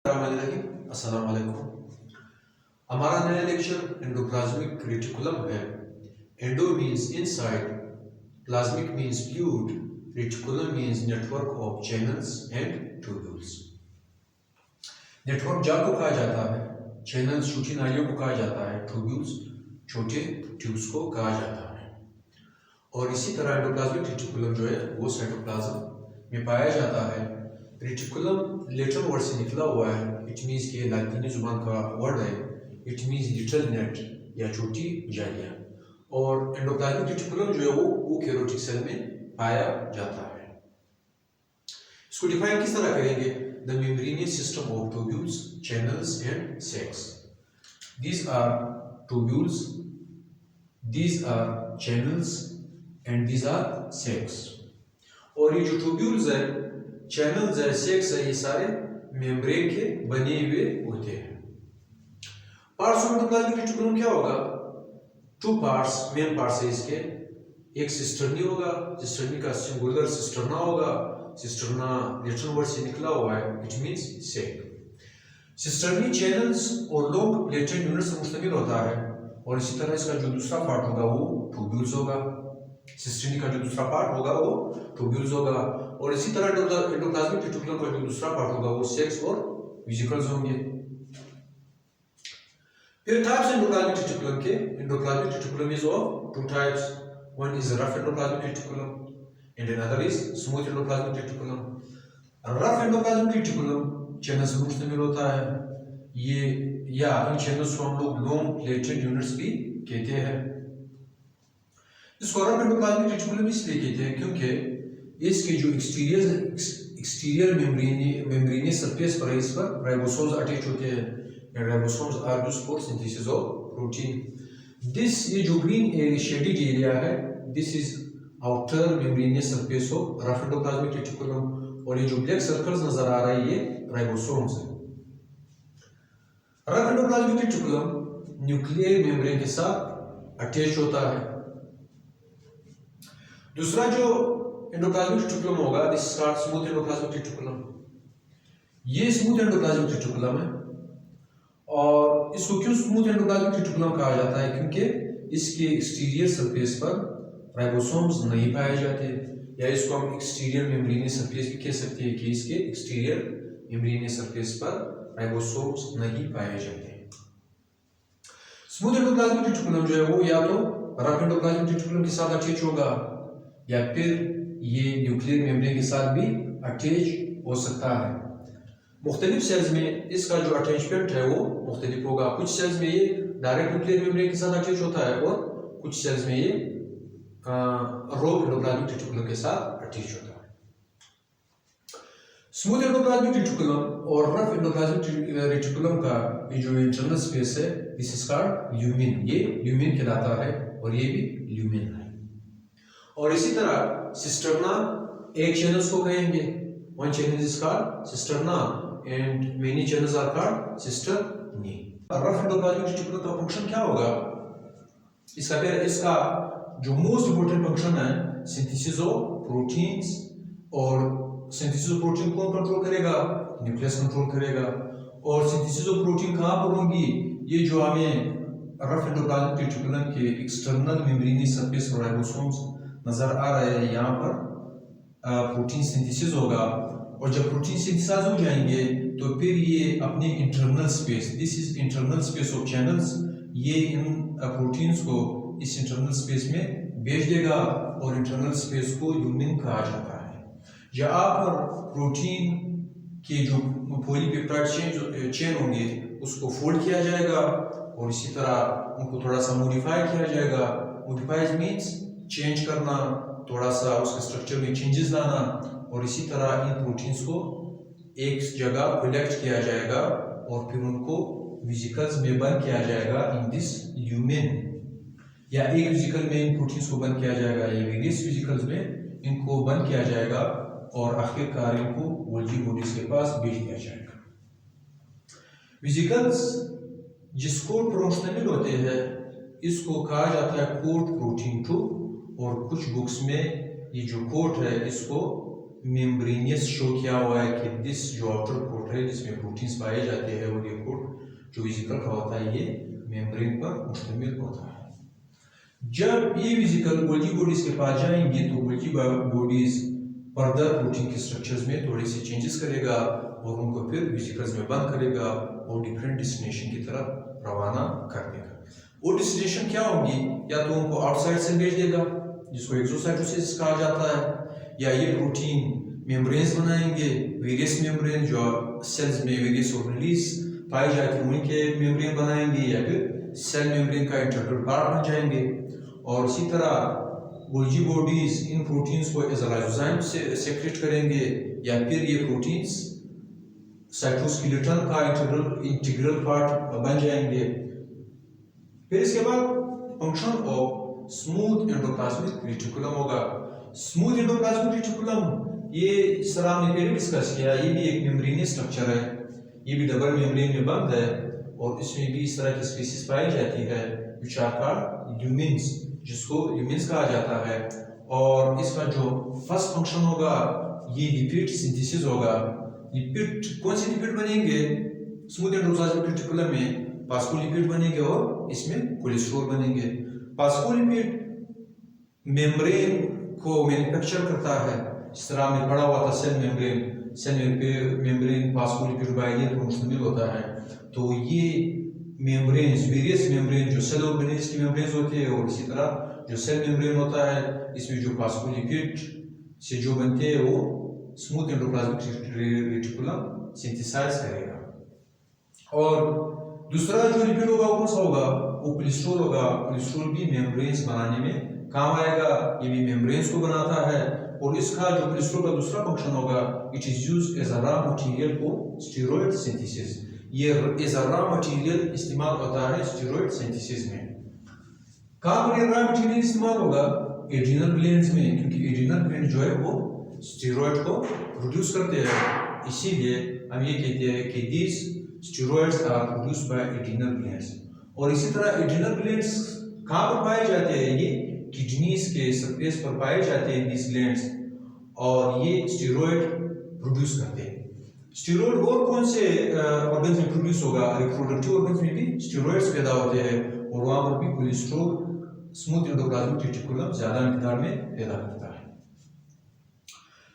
अस्सलाम वालेकुम। हमारा नया लेक्चर एंडोप्लाज्मिक रेटिकुलम है। Endo means inside, plasmic means fluid, reticulum means network of channels and tubules. Network जाल को कहा जाता है, चैनल्स छोटी नालियों को कहा जाता है, ट्यूब्यूल्स छोटे ट्यूब्स को कहा जाता है। और इसी तरह एंडोप्लाज्मिक रेटिकुलम जो है वो साइटोप्लाज्म में पाया जाता है। रेटिकुलम लैटिन वर्ड से निकला हुआ है। इट मीन्स के लातीनी जुबान का वर्ड है। इट मीन्स लिटिल नेट या छोटी जालियां। और एंडोप्लाज्मिक रेटिकुलम जो है वो यूकैरियोटिक सेल में पाया जाता है। इसको डिफाइन किस तरह करेंगे? The membranous system of tubules, channels and sacs. These are tubules, these are channels and these are sacs. और ये जो ट्यूब्यूल्स है, चैनल्स है, सैक्स है, ये सारे मेम्ब्रेन के बने हुए होते हैं। पार्ट्स ऑफ एंडोप्लाज्मिक रेटिकुलम क्या होगा? टू पार्ट्स, मेन पार्ट्स है इसके। एक सिस्टर्नी होगा, सिस्टर्नी का सिंगुलर सिस्टर्ना होगा। सिस्टर्ना लैटिन वर्ड से निकला हुआ है, it means sac. Cisternae channels और लॉन्ग प्लेटेड यूनिट से मुश्तमिल होता है। और इसी तरह इसका जो दूसरा पार्ट होगा वो ट्यूब्यूल्स होगा। सिस्टर्नी का जो दूसरा पार्ट होगा वो ट्यूब्यूल्स होगा। और इसी तरह एंडोप्लाज्मिक रेटिकुलम का जो दूसरा पार्ट होगा वो सेक्स और वेसिकल्स होंगे। फिर टाइप्स एंडोप्लाज्मिक रेटिकुलम के। Endoplasmic reticulum is of two types. One is rough endoplasmic reticulum and another is smooth endoplasmic reticulum. Rough endoplasmic reticulum channel से मुश्तमिल होता है। ये या इन चैनल्स को हम लोग लॉन्ग प्लेटेड यूनिट्स भी कहते हैं। इसको रफ एंडोप्लाज्मिक रेटिकुलम इसलिए कहते हैं क्योंकि इसके जो एक्सटीरियर मेम्ब्रेनियस सरफेस पर है, इस पर राइबोसोम्स अटैच होते हैं। Ribosomes are used for synthesis of protein. ये जो ग्रीन शेडेड एरिया है, this is outer membranous surface of rough endoplasmic reticulum. और ये जो ब्लैक सर्कल्स नजर आ रहा है ये राइबोसोम्स है। Rough endoplasmic reticulum nuclear membrane के साथ अटैच होता है। दूसरा जो एंडोप्लाज्मिक रेटिकुलम होगा, this is called smooth endoplasmic reticulum. ये स्मूथ एंडोप्लाज्मिक रेटिकुलम है। और इसको क्यों स्मूथ एंडोप्लाज्मिक रेटिकुलम कहा जाता है? क्योंकि इसके एक्सटीरियर सरफेस पर राइबोसोम्स नहीं पाए जाते। या इसको हम एक्सटीरियर मेम्ब्रेनियस सरफेस भी कह सकते हैं कि इसके एक्सटीरियर मेम्ब्रेनियस सरफेस पर राइबोसोम्स नहीं पाए जाते। स्मूथ एंडोप्लाज्मिक रेटिकुलम जो है वो या तो रफ एंडोप्लाज्मिक रेटिकुलम के साथ अटैच होगा या फिर ये न्यूक्लियर मेम्ब्रेन के साथ भी अटैच हो सकता है। मुख्तलिफ सेल्स में इसका जो अटैचमेंट है वो मुख्तलिफ होगा। कुछ सेल्स में ये डायरेक्ट न्यूक्लियर मेम्ब्रेन के साथ अटैच होता है और कुछ सेल्स में ये रो एंडोप्लाज्मिक रेटिकुलम के साथ अटैच होता है। स्मूथ एंडोप्लाज्मिक रेटिकुलम और रफ एंडोप्लाज्मिक रेटिकुलम का ये जो इंटरनल स्पेस है, दिस इज कॉल्ड ल्यूमेन। ये ल्यूमेन कहलाता है और ये भी ल्यूमेन है। और इसी तरह सिस्टर्ना एक चैनल्स को कहेंगे, one channel is called cisterna and many channels are called cisternae. Rough endoplasmic reticulum का फंक्शन क्या होगा? इसका जो मोस्ट इंपोर्टेंट फंक्शन है सिंथेसिस ऑफ प्रोटीन्स। और सिंथेसिस ऑफ प्रोटीन कौन कंट्रोल करेगा? न्यूक्लियस कंट्रोल करेगा। और सिंथेसिस ऑफ प्रोटीन कहां पर होंगी? ये जो हमें रफ एंडोप्लाज्मिक रेटिकुलम के एक्सटर्नल मेम्ब्रेनियस सरफेस पर राइबोसोम्स नजर आ रहा है, यहाँ पर प्रोटीन सिंथेसिस होगा। और जब प्रोटीन सिंथेसाइज हो जाएंगे तो फिर ये अपनी internal space, this is internal space of channels, ये इन प्रोटीन्स को इस इंटरनल स्पेस में भेज देगा। और इंटरनल स्पेस को ल्यूमेन कहा जाता है। यहाँ पर प्रोटीन के जो पॉलीपेप्टाइड चेन होंगे उसको फोल्ड किया जाएगा और इसी तरह उनको थोड़ा सा मॉडिफाई किया जाएगा। मॉडिफाइड मीन्स चेंज करना, थोड़ा सा उसके स्ट्रक्चर में चेंजेस लाना। और इसी तरह इन प्रोटीन्स को एक जगह कलेक्ट किया जाएगा और फिर उनको वेसिकल्स में बंद किया जाएगा इन दिस ल्यूमेन। या एक वेसिकल में इन प्रोटीन्स को बंद किया जाएगा या वेरियस वेसिकल्स में इनको बंद किया जाएगा और आखिरकार इनको गोल्गी बॉडीज के पास भेज दिया जाएगा। वेसिकल्स जिस कोट पर मुश्तमिल होते हैं इसको कहा जाता है कोट प्रोटीन 2। और कुछ बुक्स में ये जो कोट है इसको मेम्ब्रेनियस शो किया हुआ है कि दिस जो आउटर कोट है जिसमें प्रोटीन्स पाए जाते हैं और ये कोट जो वेसिकल का होता है ये मेम्ब्रेन पर मुश्तमिल होता है। जब ये वेसिकल गोल्गी बॉडीज के पास जाएंगे तो गोल्गी बॉडीज फर्दर प्रोटीन के स्ट्रक्चर्स में थोड़े से चेंजेस करेगा और उनको फिर वेसिकल्स में बंद करेगा और डिफरेंट डेस्टिनेशन की तरफ रवाना कर देगा। वो डेस्टिनेशन क्या होगी, या तो उनको आउटसाइड से भेज देगा जिसको एक्सोसाइटोसिस कहा जाता है, या ये प्रोटीन मेम्ब्रेन्स बनाएंगे, वेरियस मेम्ब्रेन जो सेल्स में वेरियस ऑर्गेनेल्स पाए जाते हैं उनके मेम्ब्रेन बनाएंगे, या फिर सेल मेम्ब्रेन का इंटीग्रल पार्ट बन जाएंगे। और इसी तरह गोल्गी बॉडीज इन प्रोटीन्स को एज लाइसोजाइम से सेक्रेट करेंगे, या फिर ये प्रोटीन्स साइटोस्केलेटन का इंटीग्रल पार्ट बन जाएंगे। फिर इसके बाद function of smooth endoplasmic reticulum होगा। स्मूथ एंडोप्लाज्मिक रेटिकुलम ये इस तरह हमने पहले डिस्कस किया, ये भी एक मेम्ब्रेनियस स्ट्रक्चर है, ये भी डबल मेम्ब्रेन में बंद है और इसमें भी इस तरह की स्पीसीज पाई जाती है व्हिच आर कॉल्ड ल्यूमिन्स, जिसको ल्यूमिन्स कहा जाता है। और इसका जो फर्स्ट फंक्शन होगा ये लिपिड सिंथेसिस होगा। लिपिड कौन से लिपिड बनेंगे स्मूथ एंडोप्लाज्मिक रेटिकुलम में? फास्फोलिपिड बनेंगे और इसमें कोलेस्ट्रॉल बनेंगे। फास्फोलिपिड मेम्ब्रेन को मैन्युफैक्चर करता है, इस तरह में पड़ा हुआ था सेल मेम्ब्रेन फास्फोलिपिड बाइलेयर पर मुश्तमिल होता है। तो ये मेम्ब्रेन्स वेरियस मेम्ब्रेन जो सेल ऑर्गेनेल्स की मेम्ब्रेन्स होती है और इसी तरह जो सेल मेम्ब्रेन होता है इसमें जो फास्फोलिपिड से जो बनते हैं वो स्मूथ एंडोप्लाज्मिक रेटिकुलम सिंथेसाइज करेगा। और दूसरा जो लिपिड होगा वो कौन सा होगा? वो कोलेस्ट्रॉल होगा। कोलेस्ट्रॉल भी मेम्ब्रेन्स बनाने में काम आएगा, ये भी मेम्ब्रेन्स को बनाता है। और इसका जो कोलेस्ट्रॉल का दूसरा फंक्शन होगा it is used as a raw material for steroid synthesis. ये एज अ रॉ मटेरियल इस्तेमाल होता है स्टेरॉइड सिंथेसिस में। कहाँ पर ये रॉ मटेरियल इस्तेमाल होगा? एड्रिनल ग्लैंड्स में, क्योंकि एड्रिनल ग्लैंड जो है वो स्टेरॉइड को प्रोड्यूस करते हैं, इसीलिए हम ये कहते हैं कि this steroids are produced by adrenal glands. और इसी तरह एड्रिनल ग्लैंड्स कहाँ पर पाए जाते हैं? ये किडनीज के सरफेस पर पाए जाते हैं दिस ग्लैंड्स, और ये स्टेरॉइड प्रोड्यूस करते हैं। स्टेरॉइड और कौन से ऑर्गन्स में प्रोड्यूस होगा? रिप्रोडक्टिव ऑर्गन्स में भी स्टेरॉइड्स पैदा होते हैं और वहां पर भी कोलेस्ट्रॉल स्मूथ एंडोप्लाज्मिक रेटिकुलम ज्यादा मिकदार में पैदा करता है।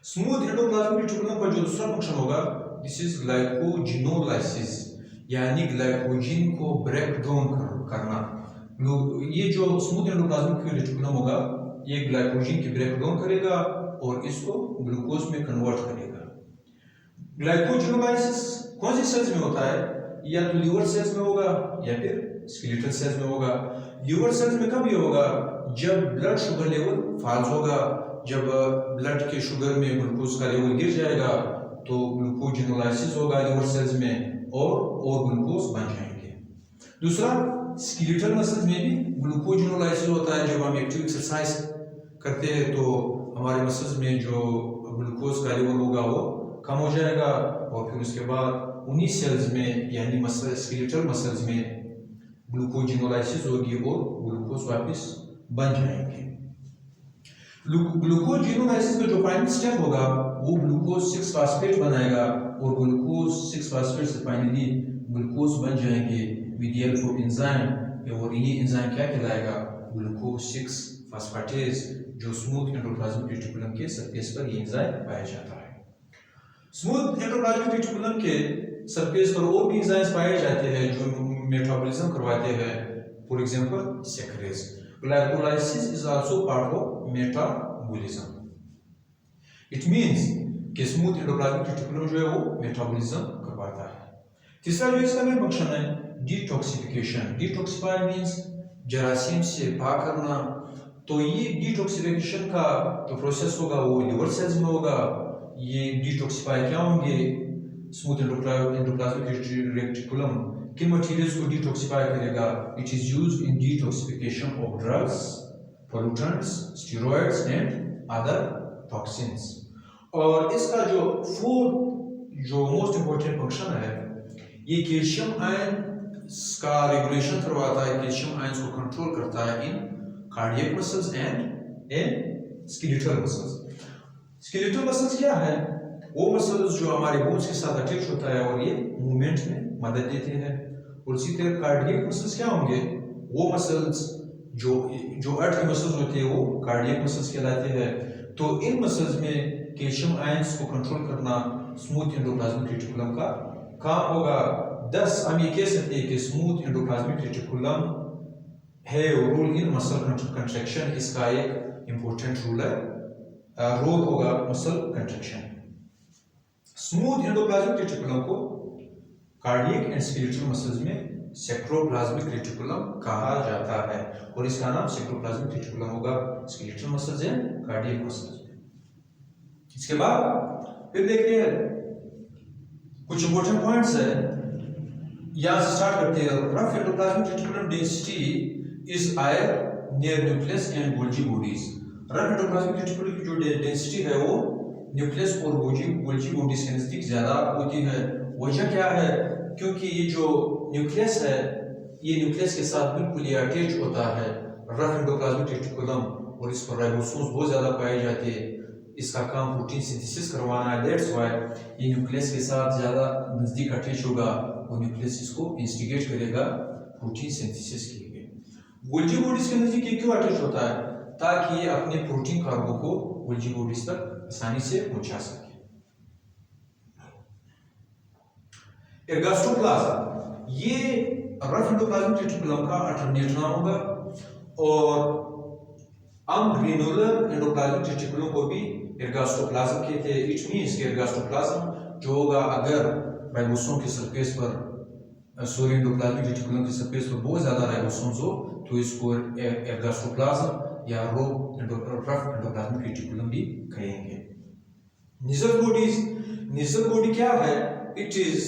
स्मूथ एंडोप्लाज्मिक रेटिकुलम का जो दूसरा फंक्शन होगा दिस इज ग्लाइकोजिनोलाइसिस, यानी ग्लाइकोजिन को ब्रेक डाउन करना। ये जो स्मूथ एंडोप्लाज्मिक रेटिकुलम होगा ये ग्लाइकोजिन की ब्रेक डाउन करेगा और इसको ग्लूकोज में कन्वर्ट करेगा। ग्लाइकोजिनोलाइसिस कौन सी सेल्स में होता है? या तो लीवर सेल्स में होगा या फिर स्केलेटल सेल्स में होगा। लीवर सेल्स में कब ये होगा? जब ब्लड शुगर लेवल फॉल्स होगा, जब ब्लड के शुगर में ग्लूकोज का लेवल गिर जाएगा तो ग्लूकोजिनोलाइसिस होगा लीवर सेल्स में और ग्लूकोज बन जाएंगे। दूसरा स्केलेटल मसल्स में भी ग्लूकोजिनोलाइसिस होता है। जब हम एक्टिव एक्सरसाइज करते हैं तो हमारे मसल्स में जो ग्लूकोज का लेवल होगा वो कम हो जाएगा और फिर उसके बाद उन्हीं सेल्स में यानी मसल स्केलेटल मसल्स में ग्लूकोजिनोलाइसिस होगी और ग्लूकोज वापस बन जाएंगे। ग्लूकोजिनोलाइसिस का जो फाइनल स्टेप होगा वो ग्लूकोज 6 फास्फेट बनाएगा और ग्लूकोज 6 फास्फेट से फाइनली ग्लूकोज बन जाएंगे with the help of enzyme. और ये एंजाइम क्या कहलाएगा? ग्लूकोज 6 फास्फेटेज, जो स्मूथ एंडोप्लाज्मिक रेटिकुलम के सरफेस पर ये एंजाइम पाया जाता है। स्मूथ एंडोप्लाज्मिक रेटिकुलम के सरफेस पर और भी एंजाइम्स पाए जाते हैं जो मेटाबॉलिज्म करवाते हैं, for example saccharase. Glycolysis is also part of metabolism. It means कि स्मूथ एंडोप्लाज्मिक रेटिकुलम जो है वो मेटाबॉलिज्म करवाता है। तीसरा जो इसका मेन फंक्शन है डिटॉक्सिफिकेशन। डिटॉक्सिफाई मींस जरासीम से पाक करना। तो ये डिटॉक्सिफिकेशन का जो प्रोसेस होगा वो लिवर सेल्स में होगा। ये डिटॉक्सिफाई क्या होंगे? स्मूथ एंडोप्लाज्मिक रेटिकुलम किन मटेरियल्स को डिटॉक्सिफाई करेगा? It is used in detoxification of drugs, pollutants, steroids and other toxins. और इसका जो फोर्थ जो मोस्ट इंपॉर्टेंट फंक्शन है ये कैल्शियम आयन का रेगुलेशन करवाता है, कैल्शियम आयंस को कंट्रोल करता है इन cardiac muscles and in skeletal muscles. Skeletal muscles क्या है? वो मसल्स जो हमारे बोन्स के साथ अटैच होता है और ये मूवमेंट में मदद देते हैं। और इसी तरह कार्डियक मसल्स क्या होंगे? वो मसल्स जो जो अर्थ के मसल्स होते हैं वो कार्डियक मसल्स कहलाते हैं। तो इन मसल्स में कैल्शियम आयंस को कंट्रोल करना स्मूथ एंडोप्लाज्मिक रेटिकुलम का काम होगा। दस हम ये कह सकते हैं कि स्मूथ एंडोप्लाज्मिक रेटिकुलम है रोल इन मसल कंट्रैक्शन, इसका एक इंपॉर्टेंट रोल होगा muscle contraction. Smooth endoplasmic reticulum को कार्डियक एंड स्केलेटल मसल्स में सेक्रोप्लाज्मिक रेटिकुलम कहा जाता है और इसका नाम सेक्रोप्लाज्मिक रेटिकुलम होगा skeletal muscles and cardiac muscles में। इसके बाद फिर देखते हैं कुछ इंपॉर्टेंट पॉइंट्स है, यहां से स्टार्ट करते हैं। Rough endoplasmic reticulum density is higher near nucleus and Golgi bodies. Rough endoplasmic reticulum की जो डेंसिटी है वो न्यूक्लियस और गोल्जी बॉडीज के नजदीक ज्यादा होती है। वजह क्या है? क्योंकि ये जो न्यूक्लियस है ये न्यूक्लियस के साथ बिल्कुल ये अटैच होता है रफ एंडोप्लाज्मिक रेटिकुलम और इस पर राइबोसोम्स बहुत ज्यादा पाए जाते हैं। इसका काम प्रोटीन सिंथेसिस करवाना है, दैट्स व्हाई ये न्यूक्लियस के साथ ज्यादा नजदीक अटैच होगा और न्यूक्लियस इसको इंस्टिगेट करेगा प्रोटीन सिंथेसिस के लिए। गोल्जी बॉडीज के नजदीक ये क्यों अटैच होता है? ताकि ये अपने प्रोटीन कार्गो को गोल्जी बॉडीज तक आसानी से पहुंचा सके। एर्गास्ट्रोप्लाज्म ये रफ एंडोप्लाज्मिक रेटिकुलम का अल्टरनेट नाम होगा और हम ग्रेनुलर एंडोप्लाज्मिक रेटिकुलम को भी एर्गास्ट्रोप्लाज्म कहते हैं। इट मींस कि एर्गास्ट्रोप्लाज्म जो होगा अगर राइबोसोम के सरफेस पर एंडोप्लाज्मिक रेटिकुलम के सरफेस पर बहुत ज्यादा राइबोसोम्स हो तो इसको एर्गास्ट्रोप्लाज्म या रफ एंडोप्लाज्मिक रेटिकुलम भी कहेंगे। निजल बॉडी क्या है? It is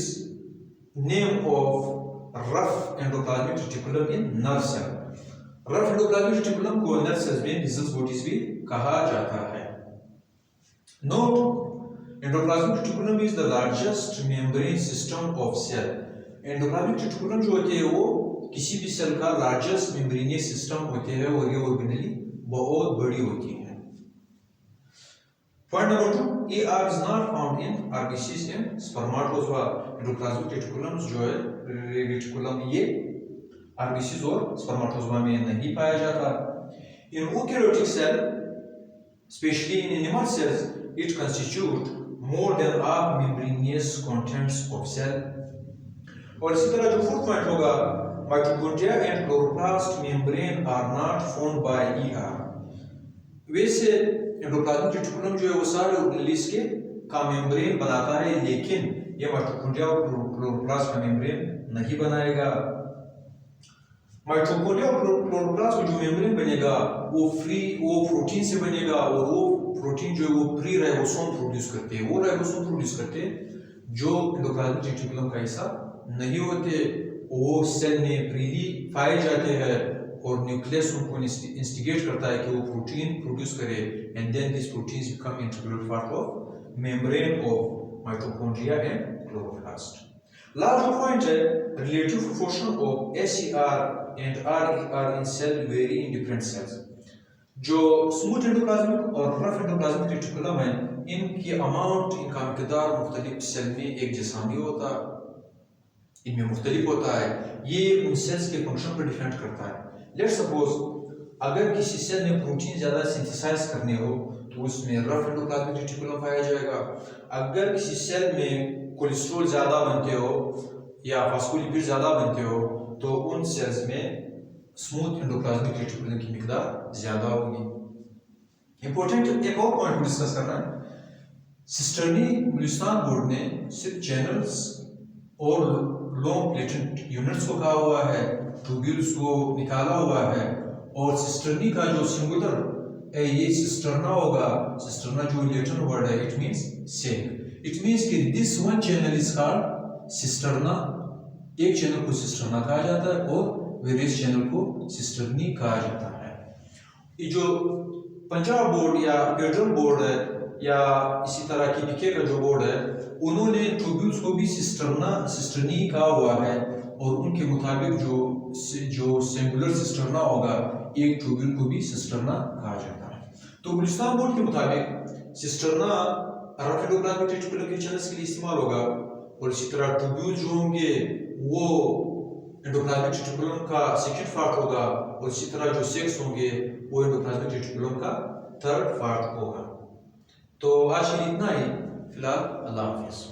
name of rough endoplasmic reticulum in nerve cell. Rough endoplasmic reticulum को नर्व सेल्स में निजल बॉडीज भी कहा जाता है। Note, endoplasmic reticulum is the largest membrane system of cell. Endoplasmic reticulum जो होते हैं वो किसी भी सेल का लार्जेस्ट मेम्ब्रेनियस सिस्टम होते हैं और ये ऑर्गेनली बहुत बड़ी होती है। Point number 2, ER is not found in RBCs and spermatozoa. Endoplasmic reticulum जो है रेटिकुलम ये RBCs और स्पर्माटोजोआ में नहीं पाया जाता। In eukaryotic cell, especially in animal cells, it constitute more than half membranous contents of cell. और इसी तरह जो फोर्थ पॉइंट होगा, mitochondria and chloroplast membrane are not formed by ER। वैसे एंडोप्लाज्मिक रेटिकुलम जो है वो सारे ऑर्गेनेल्स के का मेम्ब्रेन बनाता है लेकिन ये माइटोकॉन्ड्रिया और क्लोरोप्लास्ट का मेम्ब्रेन नहीं बनाएगा। माइटोकॉन्ड्रिया और क्लोरोप्लास्ट में जो मेम्ब्रेन बनेगा वो प्रोटीन से बनेगा और वो प्रोटीन जो है वो प्री राइबोसोम प्रोड्यूस करते हैं। वो राइबोसोम प्रोड्यूस करते हैं जो एंडोप्लाज्मिक रेटिकुलम का हिस्सा नहीं होते। वो सेल में फ्रीली पाए जाते हैं और न्यूक्लियस उनको इंस्टिगेट करता है कि वो प्रोटीन प्रोड्यूस करे and then this proteins become integral part of membrane of mitochondria and chloroplast. Last point है relative proportion of SER and RER in cell vary in different cells. जो smooth endoplasmic और rough endoplasmic reticulum है इनकी amount, इनका मिकदार मुख्तलिफ cell में एक जैसा नहीं होता, इनमें मुख्तलिफ होता है। ये उन सेल्स के फंक्शन पर डिपेंड करता है। लेट्स सपोज अगर किसी सेल में प्रोटीन ज्यादा सिंथेसाइज करने हो तो उसमें रफ एंडोप्लाज्मिक रेटिकुलम पाया जाएगा। अगर किसी सेल में कोलेस्ट्रॉल ज्यादा बनते हो या फास्फोलिपिड ज्यादा बनते हो तो उन सेल्स में स्मूथ एंडोप्लाज्मिक रेटिकुलम की मिकदार ज्यादा होगी। इंपॉर्टेंट एक और पॉइंट डिस्कस करना है। सिस्टर्नी बलूचिस्तान बोर्ड ने सिर्फ चैनल्स और लॉन्ग प्लेटेड यूनिट्स को कहा हुआ है, ट्यूब्यूल्स को निकाला हुआ है और सिस्टर्नी का जो सिंगुलर है ये सिस्टर्ना होगा। सिस्टर्ना जो लैटिन वर्ड है it means sink. It means कि this one channel is called cisterna. एक चैनल को सिस्टर्ना कहा जाता है और वेरियस चैनल को सिस्टर्नी कहा जाता है। ये जो पंजाब बोर्ड या फेडरल बोर्ड है या इसी तरह की पीके का जो बोर्ड है उन्होंने ट्यूब्यूल्स को भी सिस्टर्नी कहा हुआ है और उनके मुताबिक जो सिंगुलर सिस्टर्ना होगा एक ट्यूब्यूल को भी सिस्टर्ना कहा जाता है। तो बलूचिस्तान बोर्ड के मुताबिक सिस्टरना रफ एंडोप्लाज्मिक रेटिकुलम के चैनल्स के लिए इस्तेमाल होगा, और इसी तरह ट्यूब्यूल जो होंगे वो एंडोप्लाज्मिक रेटिकुलम का सेकंड पार्ट होगा, और इसी तरह जो सेक्स होंगे वो एंडोप्लाज्मिक रेटिकुलम का थर्ड पार्ट होगा। तो आज के लिए इतना ही, फिलहाल अल्लाह हाफिज़।